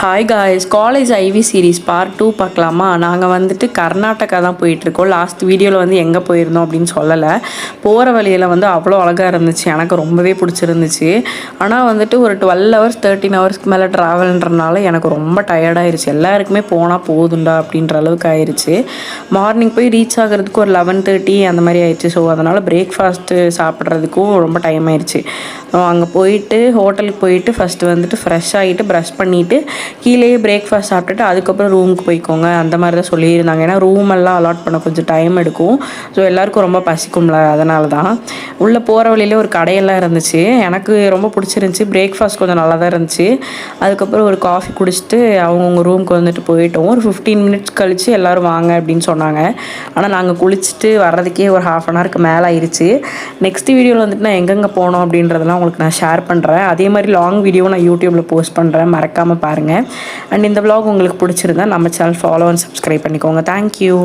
Hi guys, college IV series part 2 பார்க்கலாமா? நாங்கள் வந்துட்டு கர்நாடகா தான் போயிட்டுருக்கோம். லாஸ்ட் வீடியோவில் வந்து எங்கே போயிருந்தோம் அப்படின்னு சொல்லலை. போகிற வழியில் வந்து அவ்வளோ அழகாக இருந்துச்சு, எனக்கு ரொம்பவே பிடிச்சிருந்துச்சு. ஆனால் வந்துட்டு ஒரு 12 ஹவர்ஸ் 13 ஹவர்ஸ்க்கு மேலே ட்ராவல்ன்றனால எனக்கு ரொம்ப டயர்டாயிருச்சு. எல்லாருக்குமே போனால் போதுண்டா அப்படின்ற அளவுக்கு ஆயிடுச்சு. மார்னிங் போய் ரீச் ஆகிறதுக்கு ஒரு 11:30 அந்த மாதிரி ஆயிடுச்சு. ஸோ அதனால் பிரேக்ஃபாஸ்ட்டு சாப்பிட்றதுக்கும் ரொம்ப டைம் ஆயிடுச்சு. அங்கே போயிட்டு ஹோட்டலுக்கு போயிட்டு ஃபஸ்ட்டு வந்துட்டு ஃப்ரெஷ் ஆகிட்டு ப்ரஷ் பண்ணிவிட்டு கீழேயே பிரேக்ஃபாஸ்ட் சாப்பிட்டுட்டு அதுக்கப்புறம் ரூமுக்கு போய்க்கோங்க அந்த மாதிரி தான் சொல்லியிருந்தாங்க. ஏன்னா ரூமெல்லாம் அலாட் பண்ண கொஞ்சம் டைம் எடுக்கும். ஸோ எல்லாருக்கும் ரொம்ப பசிக்கும்ல, அதனால தான். உள்ளே போகிற வழியிலே ஒரு கடையெல்லாம் இருந்துச்சு, எனக்கு ரொம்ப பிடிச்சிருந்துச்சி. பிரேக்ஃபாஸ்ட் கொஞ்சம் நல்லா தான் இருந்துச்சு. அதுக்கப்புறம் ஒரு காஃபி குடிச்சிட்டு அவங்கவுங்க ரூமுக்கு வந்துட்டு போயிட்டோம். ஒரு 15 மினிட்ஸ் கழித்து எல்லோரும் வாங்க அப்படின்னு சொன்னாங்க. ஆனால் நாங்கள் குளிச்சுட்டு வர்றதுக்கே ஒரு 1/2 அன் ஹவருக்கு மேலே ஆயிடுச்சு. நெக்ஸ்ட் வீடியோவில் வந்துட்டு நான் எங்கெங்கே போனோம் அப்படின்றதெல்லாம் உங்களுக்கு நான் ஷேர் பண்ணுறேன். அதே மாதிரி லாங் வீடியோவும் நான் யூடியூப்பில் போஸ்ட் பண்ணுறேன், மறக்காமல் பாருங்கள். அண்ட் இந்த vlog உங்களுக்கு பிடிச்சிருந்தா நம்ம சேனல் ஃபாலோ அண்ட் சப்ஸ்கிரைப் பண்ணிக்கோங்க. தேங்க்யூ.